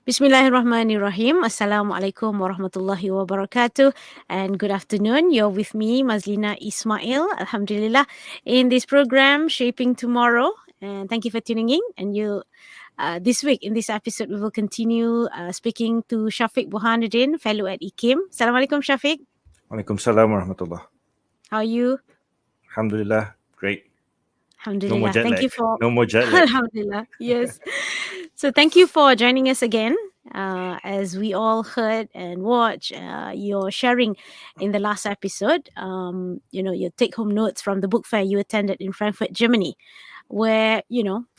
Bismillahirrahmanirrahim. Assalamualaikum warahmatullahi wabarakatuh. And good afternoon. You're with me, Mazlina Ismail. Alhamdulillah. In this program, Shaping Tomorrow. And thank you for tuning in. And this week, in this episode, we will continue speaking to Shafiq Burhanuddin, fellow at IKIM. Assalamualaikum, Shafiq. Waalaikumsalam warahmatullah. How are you? Alhamdulillah, great. No more Alhamdulillah. jet Thank lag. you for No more jet lag. Alhamdulillah. Yes. So thank you for joining us again. As we all heard and watched your sharing in the last episode, your take home notes from the book fair you attended in Frankfurt, Germany, where,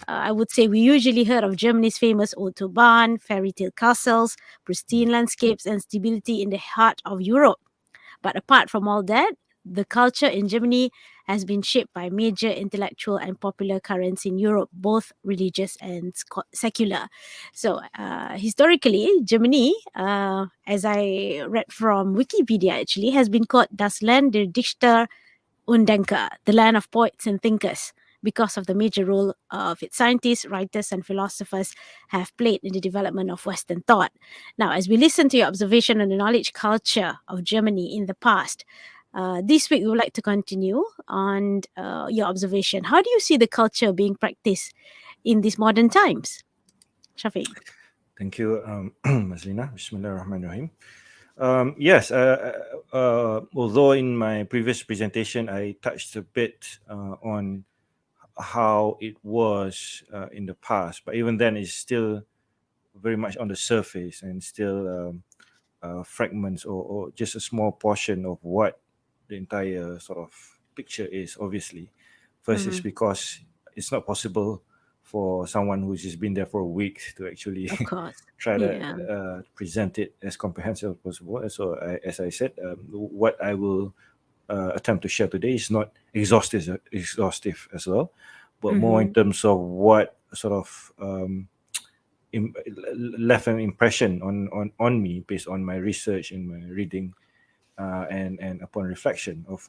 I would say we usually heard of Germany's famous Autobahn, fairy tale castles, pristine landscapes, and stability in the heart of Europe. But apart from all that, the culture in Germany has been shaped by major intellectual and popular currents in Europe, both religious and secular. So, historically, Germany, as I read from Wikipedia, actually has been called Das Land der Dichter und Denker, the land of poets and thinkers, because of the major role of its scientists, writers, and philosophers have played in the development of Western thought. Now, as we listen to your observation on the knowledge culture of Germany in the past, this week we would like to continue on your observation. How do you see the culture being practiced in these modern times? Shafiq. Thank you, Maslina. Bismillahirrahmanirrahim. Yes, although in my previous presentation I touched a bit on how it was in the past, but even then it's still very much on the surface and still fragments or just a small portion of what the entire sort of picture is, obviously. First, it's because it's not possible for someone who's just been there for a week to actually Of course. try Yeah. to present it as comprehensive as possible. So, as I said, what I will attempt to share today is not exhaustive as well, but more in terms of what sort of im- left an impression on me based on my research and my reading and upon reflection of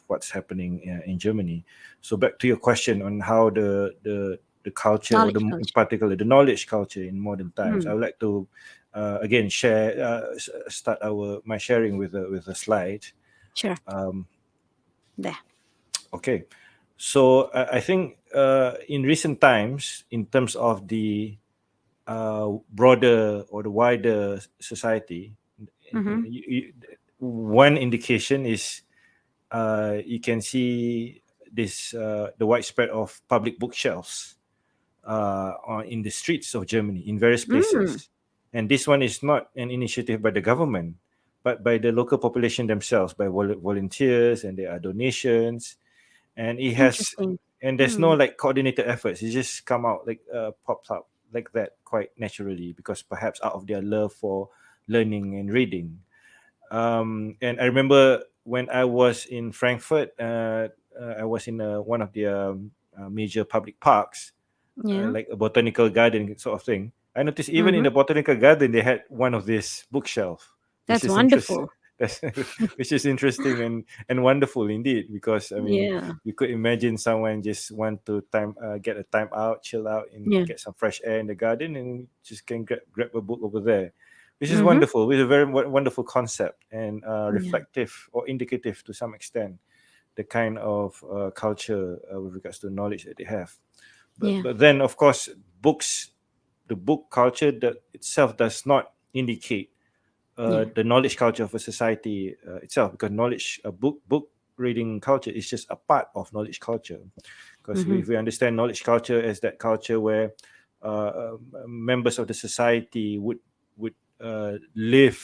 what's happening in Germany. So back to your question on how the culture, or Knowledge in culture. particular the knowledge culture in modern times, I would like to again share start my sharing with a slide. Sure. Um, There. okay, so I think in recent times, in terms of the broader or the wider society, one indication is you can see this the widespread of public bookshelves in the streets of Germany in various places. And this one is not an initiative by the government, but by the local population themselves, by volunteers, and there are donations. And it has, Interesting. and there's no like coordinated efforts. It just come out like pops up like that quite naturally, because perhaps out of their love for learning and reading. And I remember when I was in Frankfurt, I was in one of the major public parks, Yeah. like a botanical garden sort of thing. I noticed even in the botanical garden they had one of these bookshelf, which That's is interesting. wonderful. That's, which is interesting and wonderful indeed, because I mean Yeah. you could imagine someone just want to get a time out, chill out, and Yeah. get some fresh air in the garden, and just can grab a book over there, which is Mm-hmm. wonderful. With a very wonderful concept and Yeah. reflective or indicative to some extent the kind of culture with regards to knowledge that they have. Yeah. But then, of course, books, the book culture that itself does not indicate Yeah. the knowledge culture of a society itself, because knowledge, book reading culture is just a part of knowledge culture. Because Mm-hmm. if we understand knowledge culture as that culture where members of the society would live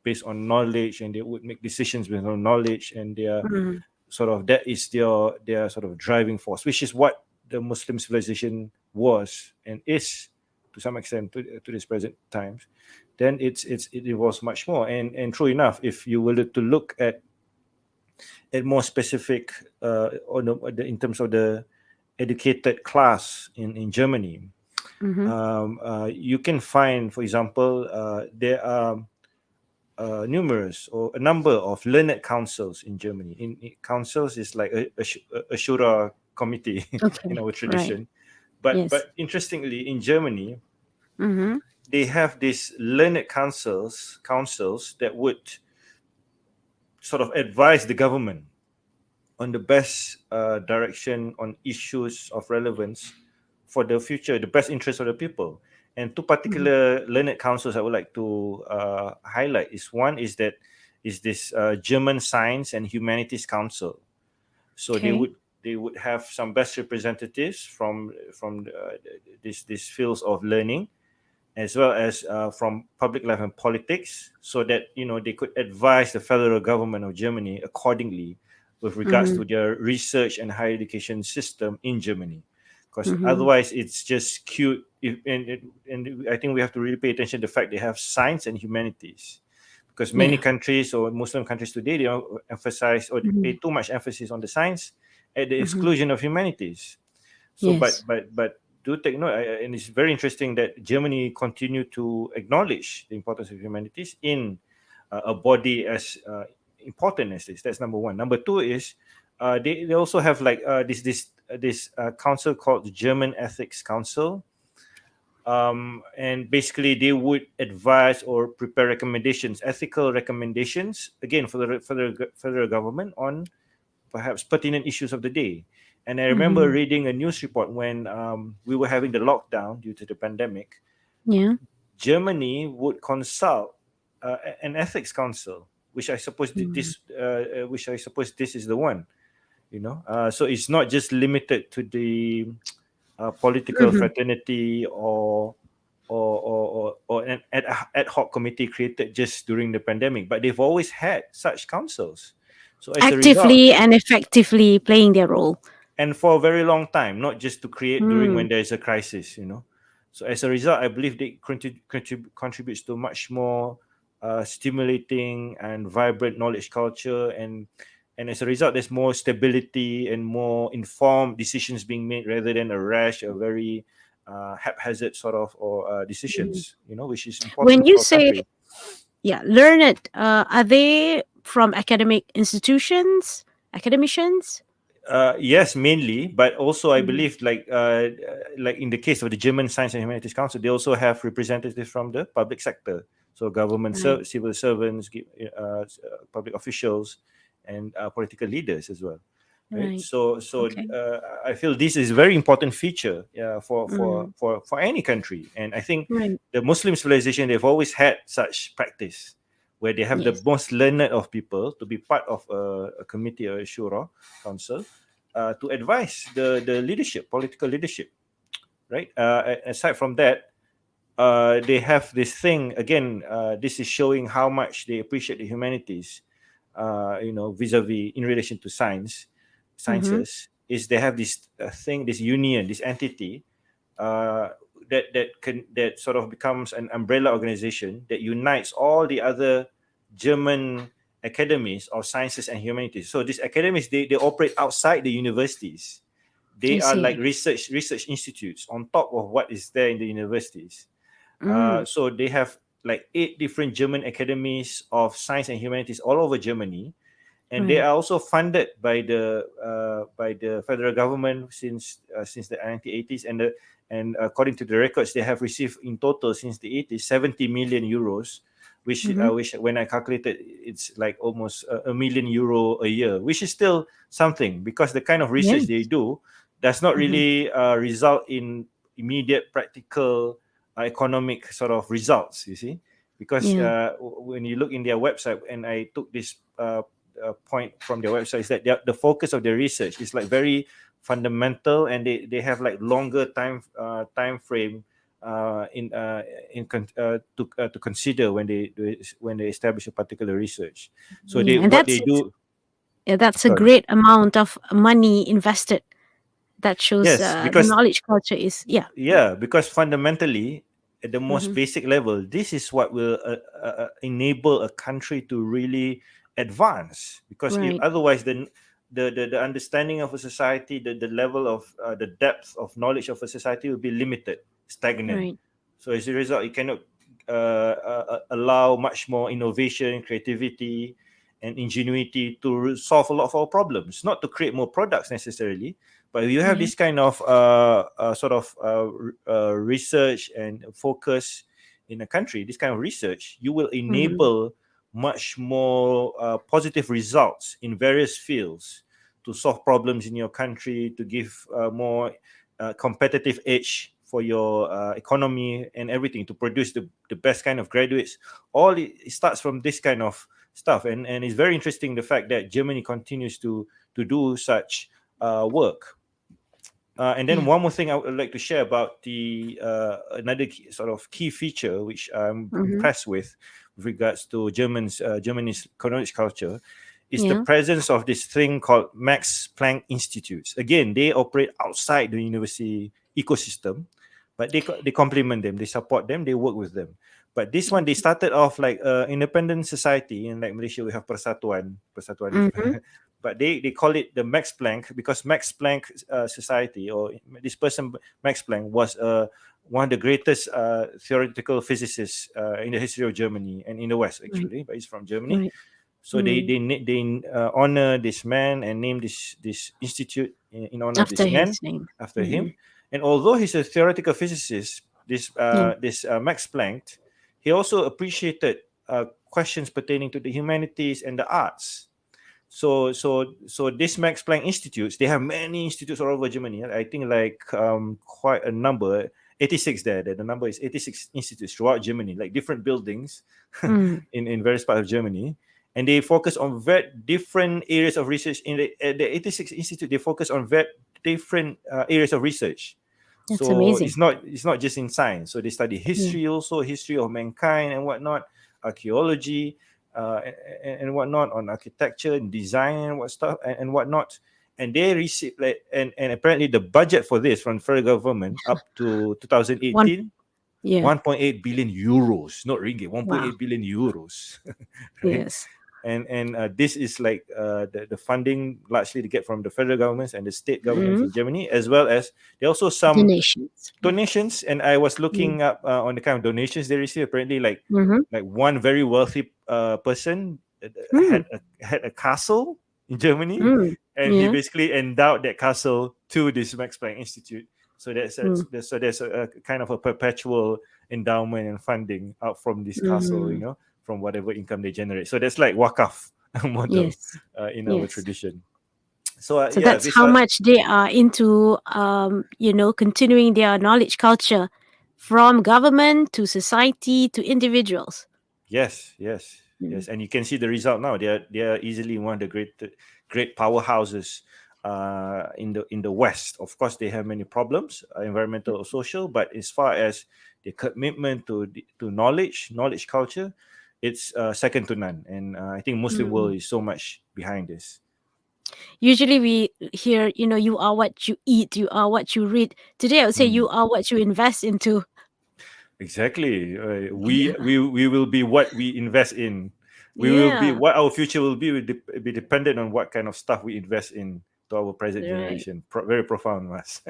based on knowledge, and they would make decisions based on knowledge, and their Mm-hmm. sort of that is their sort of driving force, which is what the Muslim civilization was and is to some extent to this present times. Then it evolves much more. And true enough, if you were to look at more specific in terms of the educated class in Germany, Mm-hmm. you can find, for example, there are numerous or a number of learned councils in Germany. In councils is like a shura committee Okay. in our Right. tradition. But Yes. interestingly, in Germany, Mm-hmm. they have these learned councils that would sort of advise the government on the best direction on issues of relevance for the future, the best interest of the people. And two Mm-hmm. particular learned councils I would like to highlight is one is that is this German Science and Humanities Council. So Okay. they would have some best representatives from these fields of learning, as well as from public life and politics, so that they could advise the federal government of Germany accordingly with regards Mm-hmm. to their research and higher education system in Germany. Because Mm-hmm. otherwise, it's just cute. And I think we have to really pay attention to the fact they have science and humanities. Because many Yeah. countries or Muslim countries today, they don't emphasize or pay Mm-hmm. too much emphasis on the science at the Mm-hmm. exclusion of humanities. So, but Yes. but but do take note, and it's very interesting that Germany continue to acknowledge the importance of humanities in a body as important as this. That's number one. Number two is they also have like this council called the German Ethics Council, and basically they would advise or prepare recommendations, ethical recommendations, again for the federal government on perhaps pertinent issues of the day. And I remember Mm-hmm. reading a news report when we were having the lockdown due to the pandemic. Yeah. Germany would consult an ethics council, which I suppose Mm-hmm. this is the one. So it's not just limited to the political Mm-hmm. fraternity or an ad hoc committee created just during the pandemic, but they've always had such councils. So as a result, Actively and effectively playing their role. and for a very long time, not just to create during Mm. when there is a crisis. So as a result, I believe they contributes to much more stimulating and vibrant knowledge culture, and as a result, there's more stability and more informed decisions being made rather than a rash, a very haphazard sort of or Mm. decisions, which is When important you for a say, country. yeah, learned, are they from academic institutions, academicians? Yes, mainly, but also I Mm. believe like in the case of the German Science and Humanities Council, they also have representatives from the public sector, so government, Right. civil servants, public officials, and political leaders as well. Right. Right. Okay. So I feel this is a very important feature, for Mm. any country, and I think Right. the Muslim civilization, they've always had such practice where they have the Yes. most learned of people to be part of a committee or a shura council, to advise the leadership, political leadership, right? Aside from that, they have this thing again. This is showing how much they appreciate the humanities, vis-a-vis in relation to Mm-hmm. sciences. Is they have this thing, this union, this entity, uh, that sort of becomes an umbrella organization that unites all the other German academies of sciences and humanities. So these academies, they operate outside the universities. I They are like see. research institutes on top of what is there in the universities. Mm. So they have like 8 different German academies of science and humanities all over Germany, and they Right. are also funded by the federal government since the 1980s, and according to the records, they have received in total since the 80s 70 million euros, Mm-hmm. which when I calculated, it's like almost a million euro a year, which is still something, because the kind of research they Yes. do does not Mm-hmm. really result in immediate practical economic sort of results, you see, because Yeah. when you look in their website, and I took this point from their website, is that the focus of their research is like very fundamental, and they have like longer time frame to consider when they establish a particular research. So they Yeah. And what they do. that's a Sorry. great amount of money invested. That shows Yes, the because knowledge culture is, yeah. yeah, because fundamentally, at the most Mm-hmm. basic level, this is what will enable a country to really advance. Because if Right. otherwise, then the understanding of a society, the level of the depth of knowledge of a society will be limited, stagnant. Right. So as a result, it cannot allow much more innovation, creativity, and ingenuity to solve a lot of our problems. Not to create more products necessarily, But if you have Yeah. this kind of research and focus in a country, this kind of research, you will Mm. enable much more positive results in various fields to solve problems in your country, to give more competitive edge for your economy and everything, to produce the best kind of graduates. All it starts from this kind of stuff, and it's very interesting the fact that Germany continues to do such work. And then Yeah. one more thing I would like to share about the another sort of key feature which I'm Mm-hmm. impressed with regards to Germany's knowledge culture is the Yeah. presence of this thing called Max Planck Institutes. Again, they operate outside the university ecosystem, but they complement them, they support them, they work with them. But this one, they Okay. started off like independent society. In like Malaysia, we have Persatuan, Mm-hmm. but they call it the Max Planck because Max Planck Society, or this person Max Planck was one of the greatest theoretical physicists in the history of Germany and in the West Right. actually, but he's from Germany. Right. So Mm. they honor this man and name this institute in honor of After this man his name. after him. Mm. And although he's a theoretical physicist, Yeah. this Max Planck, he also appreciated questions pertaining to the humanities and the arts. So this Max Planck institutes, they have many institutes all over Germany. I think like quite a number, 86 there. The number is 86 institutes throughout Germany, like different buildings Mm. in various parts of Germany. And they focus on very different areas of research. In the 86 institute, they focus on very different areas of research. That's So amazing. it's not just in science. So they study Yeah. history also, history of mankind and whatnot, archaeology, and whatnot, on architecture and design and what stuff and whatnot. And they receive like, and apparently the budget for this from federal government up to One. 2018, Yeah. 1.8 billion euros, not ringgit, Wow. 1.8 billion euros, right? Yes. And this is like the funding largely to get from the federal governments and the state governments Mm. in Germany, as well as there are also The some nations. Yeah. donations. And I was Mm. looking up on the kind of donations they receive. Apparently, Mm-hmm. like one very wealthy person Mm. had a castle in Germany, Mm. and he Yeah. basically endowed that castle to this Max Planck Institute. So Mm. there's a kind of a perpetual endowment and funding out from this castle, Mm. from whatever income they generate. So that's like wakaf model Yes. in our Yes. tradition. So So yeah, that's this how much they are into, continuing their knowledge culture from government to society to individuals. Yes, yes, Mm. yes, and you can see the result now. They are easily one of the great powerhouses in the West. Of course, they have many problems, environmental or social, but as far as the commitment to knowledge culture, it's second to none. And I think Muslim world Mm. is so much behind this. Usually we hear, you are what you eat, you are what you read. Today I would say Mm. you are what you invest into. Exactly. Yeah. We will be what we invest in. We will be Yeah. what our future will be. Be dependent on what kind of stuff we invest in to our present Right. generation. Very profound, Mas.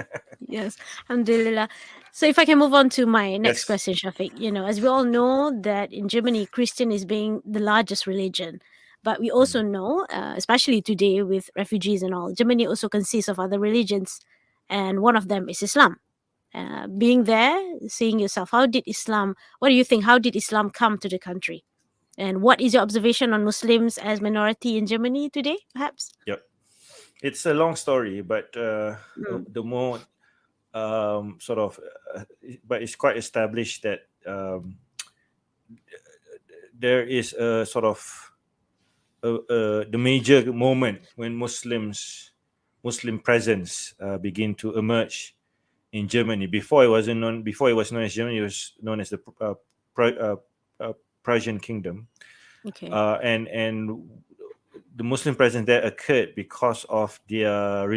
Yes, alhamdulillah. So if I can move on to my next Yes. question, Shafiq, as we all know that in Germany, Christian is being the largest religion. But we Mm. also know, especially today with refugees and all, Germany also consists of other religions. And one of them is Islam. Being there, seeing yourself, what do you think, how did Islam come to the country? And what is your observation on Muslims as minority in Germany today, perhaps? Yep. It's a long story, but Mm. the more sort of, but it's quite established that there is a sort of the major moment when Muslim presence begin to emerge in Germany. Before it was known as Germany, it was known as the Pru- uh, Prussian Kingdom, Okay. and the Muslim presence there occurred because of their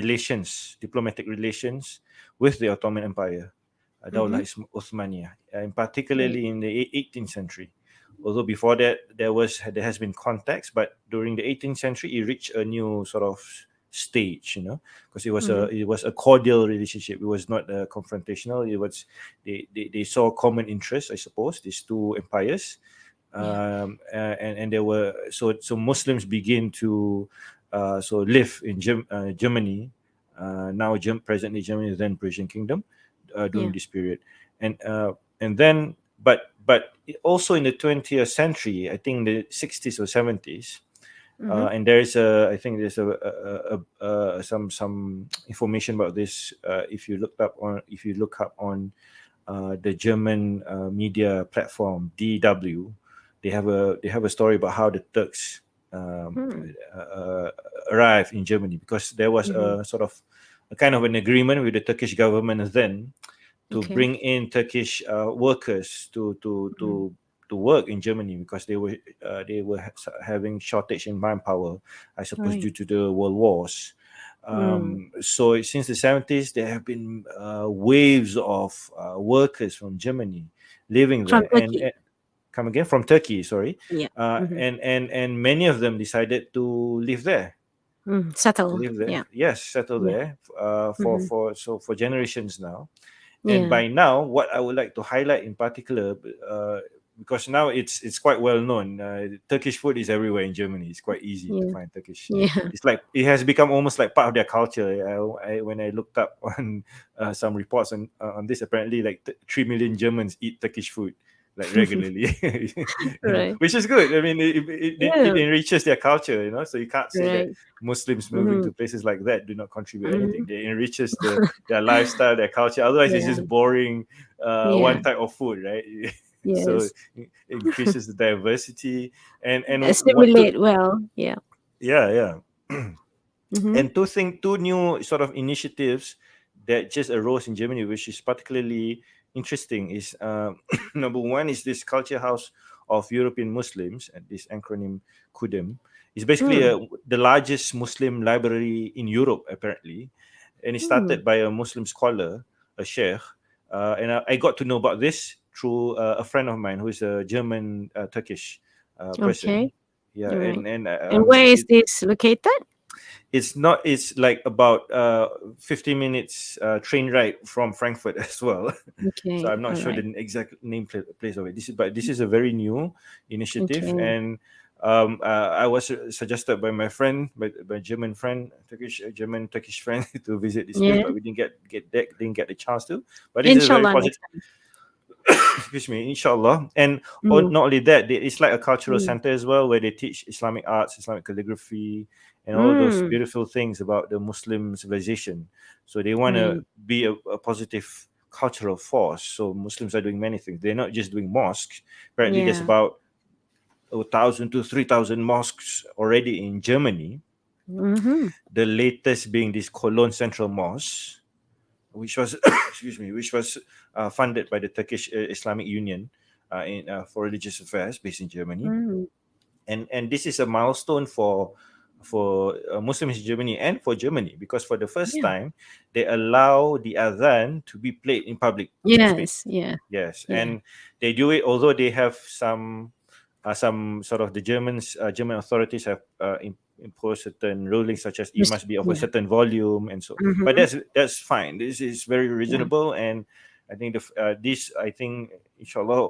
diplomatic relations with the Ottoman Empire, Mm-hmm. Daulah Uthmaniyah, and Right. particularly in the 18th century. Although before that there has been contacts, but during the 18th century it reached a new sort of stage, because Mm-hmm. it was a cordial relationship. It was not confrontational. It was they saw common interests, I suppose, these two empires, Yeah. and there were so Muslims begin to live in Germany now presently Germany, then Persian Kingdom, during Yeah. this period, and then but also in the 20th century, I think the 60s or 70s, Mm-hmm. and there is a I think there's some information about this, if you look up on the German media platform DW. They have a story about how the Turks um, Mm. uh, arrived in Germany, because there was Mm-hmm. a sort of a kind of an agreement with the Turkish government then to Okay. bring in Turkish workers Mm. to work in Germany, because they were having shortage in manpower, I suppose, Right. due to the world wars. Mm. So since the 70s, there have been waves of workers from Germany living From there, Turkey. come again from Turkey, sorry, Yeah. Mm-hmm. and many of them decided to live there, Mm. Settle. live there. Yeah. Yes, settle Yeah. there Mm-hmm. for generations now. And Yeah. by now, what I would like to highlight in particular, because now it's quite well known, Turkish food is everywhere in Germany. It's quite easy to Yeah. find Turkish. Yeah. It's like it has become almost like part of their culture. When I looked up on some reports on this, apparently like 3 million Germans eat Turkish food like regularly, Right. which is good. I mean, it Yeah. enriches their culture, So you can't say that Right. Muslims moving Mm-hmm. to places like that do not contribute Mm-hmm. anything. They enriches their lifestyle, their culture. Otherwise, it's Yeah. just boring Yeah. one type of food, right? So Yes. it increases the diversity, and what to Assimilate well. Yeah. yeah, Mm-hmm. and two new sort of initiatives that just arose in Germany, which is particularly interesting, is number one is this Culture House of European Muslims, and this acronym KUDEM. Is basically Mm. the largest Muslim library in Europe, apparently, and it Mm. started by a Muslim scholar, a sheikh, and I got to know about this through a friend of mine who is a German Turkish person. Okay. Yeah, All right. and And where is this located? it's not. It's like about 15 minutes train ride from Frankfurt as well. So Okay. I'm not All sure right. the exact place of it. This is a very new initiative, Okay. and I was suggested by my friend, by German friend, German Turkish friend, to visit this place, Yeah. but we didn't get the chance to. But this is a very Inshallah positive. next time. Excuse me, inshallah. And Mm. not only that, it's like a cultural Mm. center as well, where they teach Islamic arts, Islamic calligraphy, and all of those Mm. beautiful things about the Muslim civilization. So they want to Right. be a positive cultural force. So Muslims are doing many things. They're not just doing mosques. Apparently, there's Yeah. about 1,000 to 3,000 mosques already in Germany. Mm-hmm. The latest being this Cologne Central Mosque, which was which was funded by the Turkish Islamic Union for religious affairs, based in Germany. Mm. And this is a milestone for Muslims in Germany and for Germany, because for the first Yeah. time they allow the adhan to be played in public space. Yes. Yeah. Yes, Yeah. and they do it, although they have some sort of the German authorities have imposed certain rulings, such as it must be of a Yeah. certain volume and so. But Mm-hmm. that's fine. This is very Yeah. reasonable, and I think this I think inshallah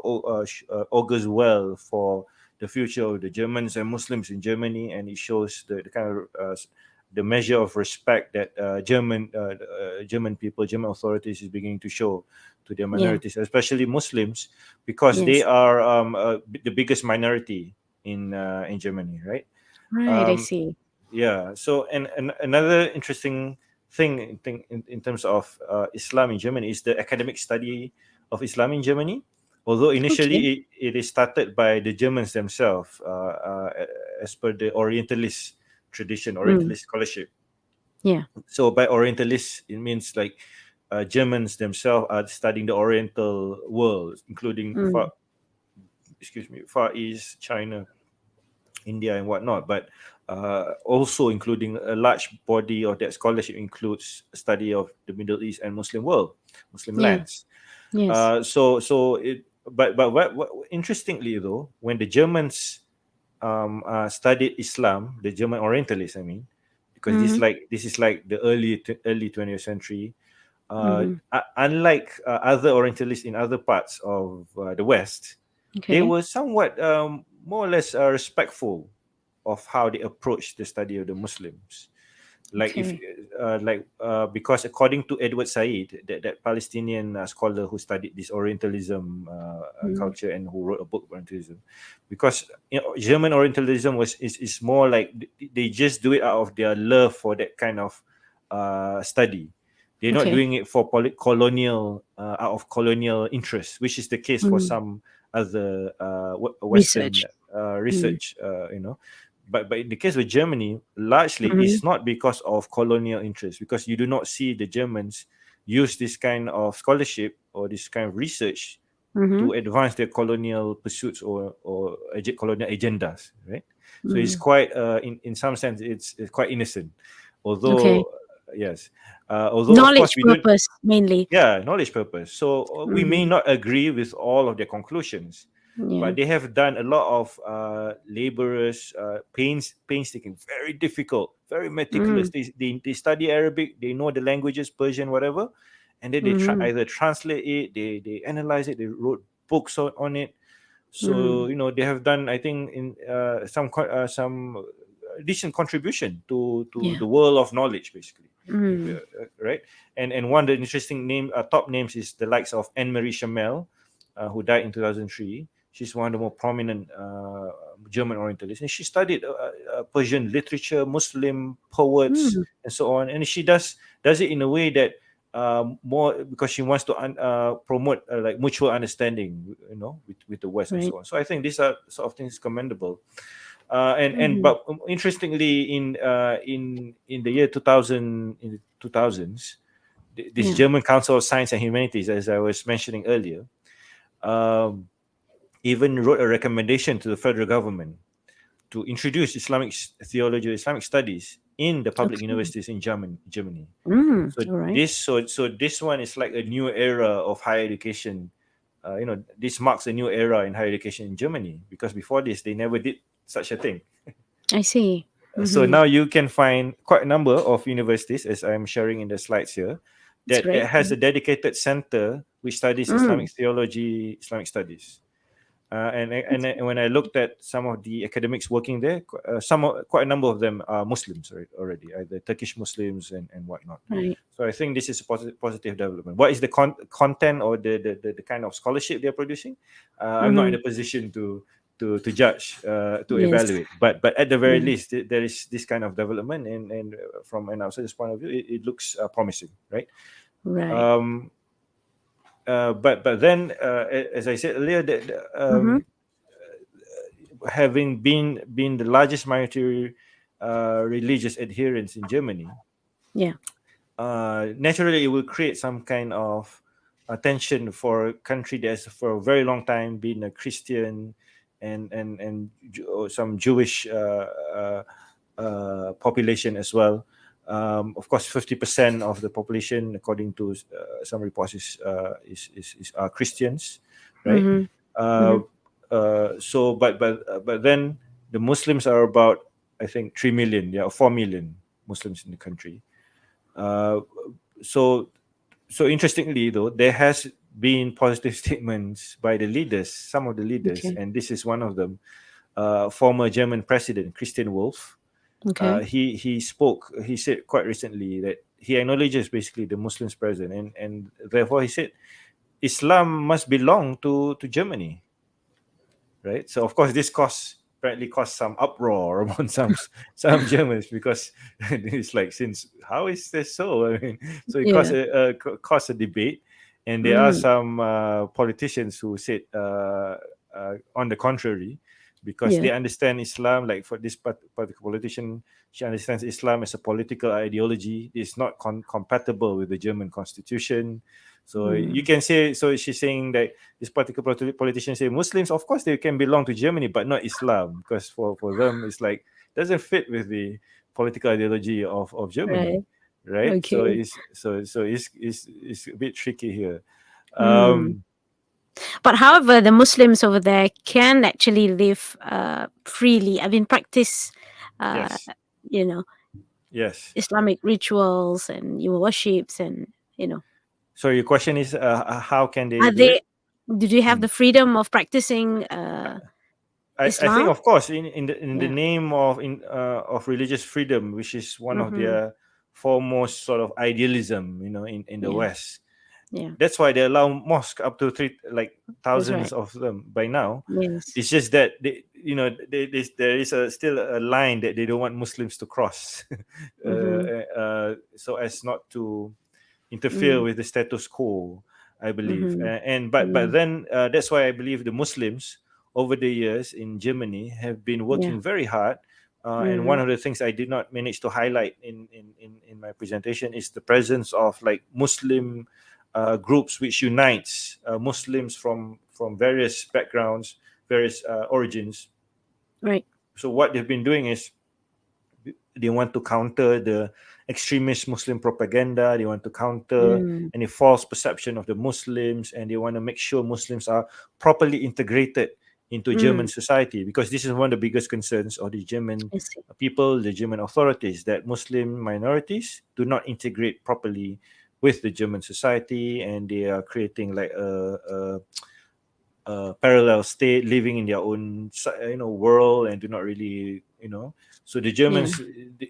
augurs well for the future of the Germans and Muslims in Germany, and it shows the kind of the measure of respect that German people, German authorities is beginning to show to their Yeah. minorities, especially Muslims, because they Yes. are the biggest minority in Germany, right? Right. I Um, see. yeah. So, and another interesting in terms of Islam in Germany is the academic study of Islam in Germany. Although Okay. initially it is started by the Germans themselves, as per the Orientalist tradition, Mm. Orientalist scholarship. Yeah. So by Orientalist, it means like Germans themselves are studying the Oriental world, including Mm. Far East, China, India, and whatnot. But also including a large body of that scholarship includes a study of the Middle East and Muslim world, Muslim Yeah. lands. Yes. So it. But what, interestingly though, when the Germans studied Islam, the German Orientalists, I mean, because Mm-hmm. this is like the early 20th century. Mm-hmm. Unlike other Orientalists in other parts of the West, they Okay. were somewhat more or less respectful of how they approached the study of the Muslims. like if Okay. because according to Edward Said, that Palestinian scholar who studied this Orientalism Mm. culture and who wrote a book about Orientalism, because German Orientalism is more like they just do it out of their love for that kind of study. They're not Okay. doing it for colonial out of colonial interest, which is the case for Mm. some other Western Research. Mm. research. But in the case of Germany, largely Mm-hmm. it's not because of colonial interest, because you do not see the Germans use this kind of scholarship or this kind of research Mm-hmm. to advance their colonial pursuits or colonial agendas, right? So it's Mm. quite, in some sense, it's quite innocent, Okay. although yes, although of course Knowledge we don't. purpose mainly. Yeah, knowledge purpose. So we may Mm. not agree with all of their conclusions, Yeah. but they have done a lot of laborious, painstaking, very difficult, very meticulous. Mm. They study Arabic, they know the languages, Persian, whatever, and then they Mm-hmm. either translate it, they analyze it, they wrote books on it. So Mm. they have done, I think, in some decent contribution to Yeah. the world of knowledge, basically. If, Mm. right, and one of the interesting top names is the likes of Anne Marie Chamel, who died in 2003. She's one of the more prominent German Orientalists, and she studied Persian literature, Muslim poets, Mm. and so on. And she does it in a way that more because she wants to promote like mutual understanding, with the West and Right. so on. So I think these are sort of things commendable. And Mm-hmm. but interestingly, in the year 2000, in the 2000s, this Yeah. German Council of Science and Humanities, as I was mentioning earlier, um, even wrote a recommendation to the federal government to introduce Islamic theology, Islamic studies in the public Okay. universities in Germany. Mm. So All right. this one is like a new era of higher education. This marks a new era in higher education in Germany, because before this they never did such a thing. I see. So Mm-hmm. now you can find quite a number of universities, as I'm sharing in the slides here, That's that it great. has a dedicated center which studies Mm. Islamic theology, Islamic studies. And That's when I looked at some of the academics working there, quite a number of them are Muslims already, either Turkish Muslims and whatnot. right. So I think this is a positive development. What is the content or the kind of scholarship they're producing? I'm not in Mm-hmm. a position to judge, to Yes. evaluate. But at the very Yeah. least, there is this kind of development, and from an outsider's point of view, it looks promising, right? Right. Um, but then, as I said earlier, Mm-hmm. having been the largest minority religious adherents in Germany, Yeah. naturally it will create some kind of tension for a country that's for a very long time been a Christian or some Jewish population as well. Of course, 50% of the population, according to some reports, is are Christians, right? Mm-hmm. Mm-hmm. Uh, but then the Muslims are about, I think, 3 million, yeah, or 4 million Muslims in the country. Uh, so so interestingly, though, there has been positive statements by the leaders, some of the leaders, Okay. and this is one of them. Former German President Christian Wolff, Okay. he spoke. He said quite recently that he acknowledges basically the Muslims present, and therefore he said Islam must belong to Germany, right? So of course this apparently caused some uproar among some Germans, because it's like, since how is this so? I mean, so it Yeah. caused a debate, and there are Mm. some politicians who said on the contrary, because Yeah. they understand Islam, like for this particular politician, she understands Islam as a political ideology. It's not compatible with the German constitution. So you Mm. can say, so she's saying that this particular politician say Muslims, of course, they can belong to Germany, but not Islam, because for them it's like doesn't fit with the political ideology of Germany, Right. right? So Okay. it's a bit tricky here. Mm. Um, But however, the Muslims over there can actually live freely. I mean, practice, uh, yes, you know, yes. Islamic rituals and your worships, and So your question is, how can they are do they? it? Do they have Hmm. the freedom of practicing? I think, Islam? of course, in the Yeah. name of religious freedom, which is one of Mm-hmm. their foremost sort of idealism, in the Yeah. West. Yeah. That's why they allow mosque up to three, like That's thousands right. of them by now. Yes. It's just that there is still a line that they don't want Muslims to cross, Mm-hmm. so as not to interfere Mm. with the status quo, I believe. Mm-hmm. And but Yeah. then that's why I believe the Muslims over the years in Germany have been Yeah. working very hard. And Mm-hmm. one of the things I did not manage to highlight in my presentation is the presence of like Muslim groups which unites Muslims from various backgrounds, various origins. Right. So what they've been doing is they want to counter the extremist Muslim propaganda. They want to counter Mm. any false perception of the Muslims, and they want to make sure Muslims are properly integrated into German Mm. society, because this is one of the biggest concerns of the German I see. people, the German authorities, that Muslim minorities do not integrate properly with the German society, and they are creating like parallel state, living in their own world, and do not really, so the Yeah. Germans,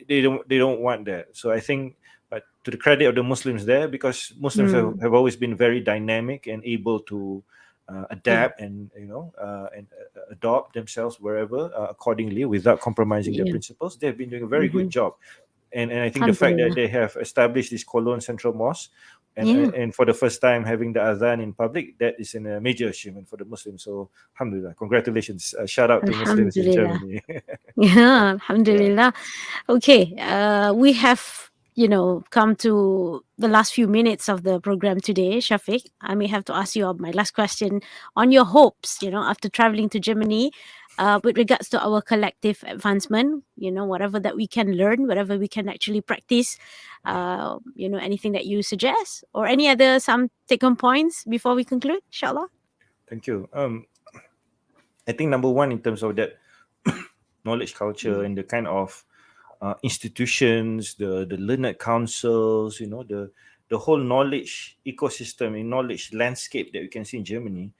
they don't want that. So I think, but to the credit of the Muslims there, because Muslims have, Mm. have always been very dynamic and able to Yeah. adapt and adopt themselves wherever accordingly without compromising their Yeah. principles. They've been doing a very good Mm-hmm. job. And I think the fact that Alhamdulillah. they have established this Cologne Central Mosque, and Yeah. and for the first time having the adhan in public, that is a major achievement for the Muslims. So alhamdulillah, congratulations, shout out to Muslims in Alhamdulillah. Germany. Yeah. Yeah, Alhamdulillah. Okay, we have, come to the last few minutes of the program today, Shafiq. I may have to ask you my last question on your hopes, after traveling to Germany, with regards to our collective advancement, whatever that we can learn, whatever we can actually practice, anything that you suggest or any other some take home points before we conclude, inshallah. thank you. I think number one, in terms of that knowledge culture Mm. and the kind of institutions, the learned councils, the whole knowledge ecosystem and knowledge landscape that we can see in Germany.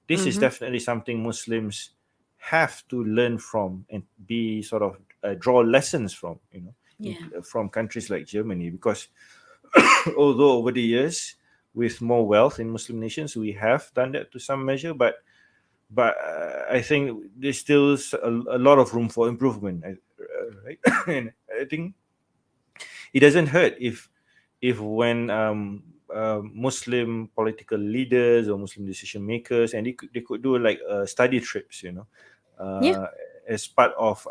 This is Mm-hmm. definitely something Muslims have to learn from and be sort of draw lessons from, Yeah. from countries like Germany, because although over the years, with more wealth in Muslim nations, we have done that to some measure, but I think there's still a lot of room for improvement, right? And I think it doesn't hurt if when Muslim political leaders or Muslim decision makers, and they could do like study trips, Yeah. uh, as part of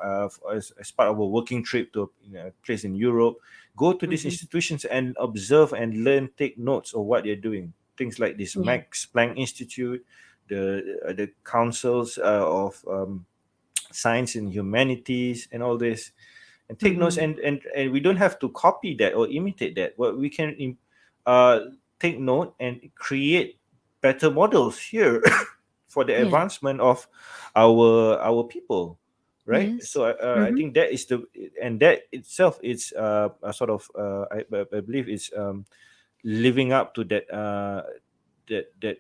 as part of a working trip to a place in Europe, go to these Mm-hmm. institutions and observe and learn, take notes of what they're doing. Things like this Yeah. Max Planck Institute, the councils of science and humanities, and all this, and take notes, Mm-hmm. and we don't have to copy that or imitate that. What we can uh, take note and create better models here for the Yeah. advancement of our people, right? Yes. So I Mm-hmm. think that is the and that itself is a sort of I believe it's living up to that that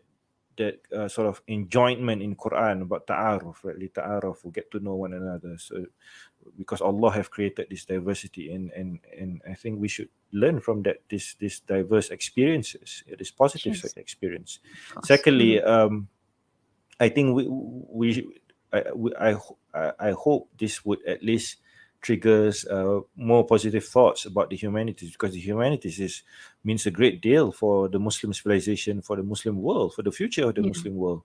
that sort of enjoyment in Quran about ta'aruf, right? Li ta'aruf, we get to know one another. So because Allah have created this diversity, and I think we should learn from that, this diverse experiences, this positive Yes. experience. Of course. Secondly, Mm. I think I hope this would at least triggers more positive thoughts about the humanities, because the humanities means a great deal for the Muslim civilization, for the Muslim world, for the future of the Yeah. Muslim world,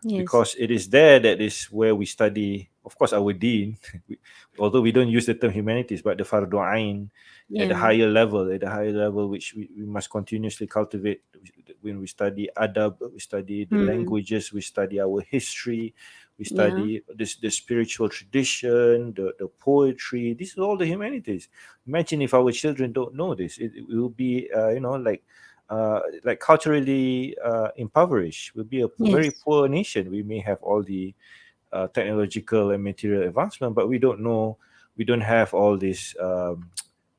Yes. because it is there that is where we study, of course, our deen. Although we don't use the term humanities, but the fardu ain at the Yeah. higher level, which we must continuously cultivate. When we study adab, we study the Mm. languages, we study our history, we Yeah. study the spiritual tradition, the poetry. This is all the humanities. Imagine if our children don't know this, it will be like culturally impoverished. We'll be a very Yes. poor nation. We may have all the technological and material advancement, but we don't have all this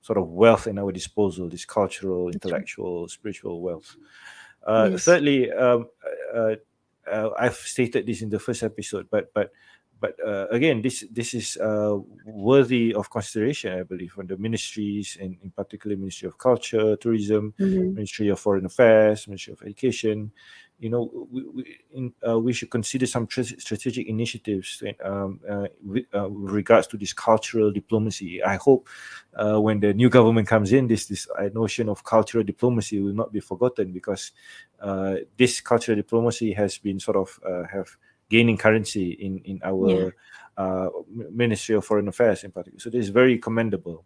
sort of wealth in our disposal, this cultural, That's right. intellectual, spiritual wealth. Yes. Thirdly, uh, I've stated this in the first episode, but again, this is worthy of consideration, I believe, from the ministries, and in particular Ministry of Culture, Tourism, Mm-hmm. Ministry of Foreign Affairs, Ministry of Education. We should consider some strategic initiatives with regards to this cultural diplomacy. I hope when the new government comes in, this notion of cultural diplomacy will not be forgotten, because this cultural diplomacy has been sort of have gaining currency in Yeah. our Ministry of Foreign Affairs in particular. So this is very commendable.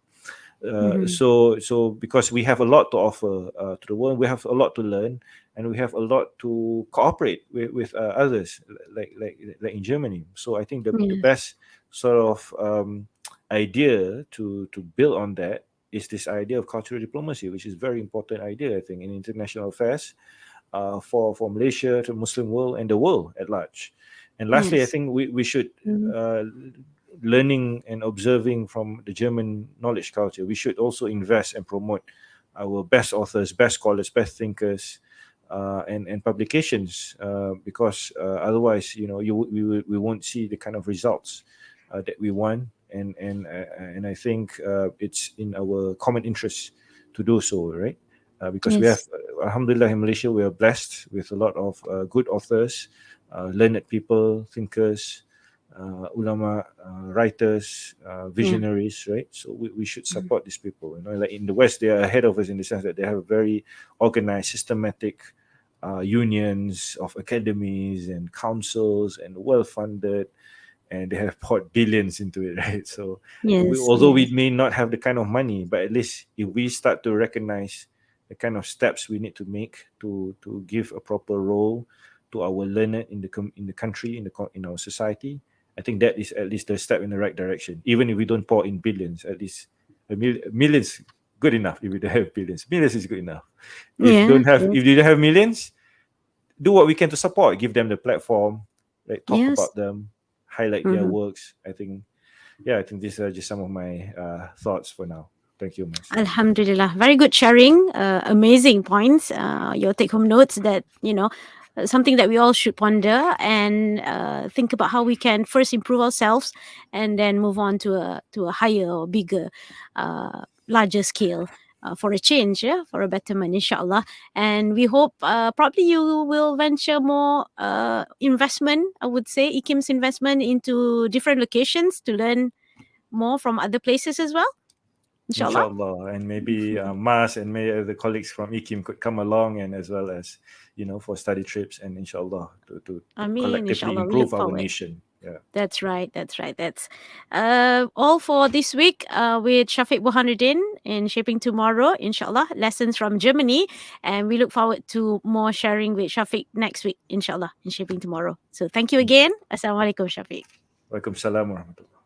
Mm-hmm. So because we have a lot to offer to the world, we have a lot to learn, and we have a lot to cooperate with others, like in Germany. So I think the Yes. best sort of idea to build on that is this idea of cultural diplomacy, which is very important idea, I think, in international affairs, for Malaysia, to Muslim world, and the world at large. And lastly, I Yes. think we should, Mm-hmm. uh, learning and observing from the German knowledge culture, we should also invest and promote our best authors, best scholars, best thinkers, and publications, because otherwise, we won't see the kind of results that we want. And I think it's in our common interest to do so, right? Because we have, Yes. Alhamdulillah, in Malaysia, we are blessed with a lot of good authors, learned people, thinkers, ulama, writers, Yeah. visionaries, right? So we should support these people. Like in the West, they are ahead of us in the sense that they have very organized, systematic unions of academies and councils, and well funded, and they have poured billions into it, right? So, Yes. although we Yes. may not have the kind of money, but at least if we start to recognize the kind of steps we need to make to give a proper role to our learned in in the country, in our society, I think that is at least a step in the right direction. Even if we don't pour in billions, at least millions good enough. If we don't have billions, millions is good enough. Yeah. If you don't have millions, do what we can to support, give them the platform, like talk Yes. about them, highlight their Mm-hmm. works. I think these are just some of my thoughts for now. Thank you, Masina. Alhamdulillah. Very good sharing. Amazing points. Your take home notes that, something that we all should ponder and think about how we can first improve ourselves and then move on to a higher or bigger, larger scale. For a change, yeah, for a betterment, inshallah. And we hope probably you will venture more investment, I would say, IKIM's investment into different locations to learn more from other places as well, inshallah. Inshallah, and maybe Mas and many other colleagues from IKIM could come along, and as well as for study trips, and inshallah to Ameen, collectively inshallah. We look improve our forward. nation. Yeah, That's right. That's right. That's all for this week with Shafiq Burhanuddin in Shaping Tomorrow, inshallah. Lessons from Germany. And we look forward to more sharing with Shafiq next week, inshallah, in Shaping Tomorrow. So thank you again. inshallah. Assalamualaikum, Shafiq. Waalaikumsalam warahmatullah.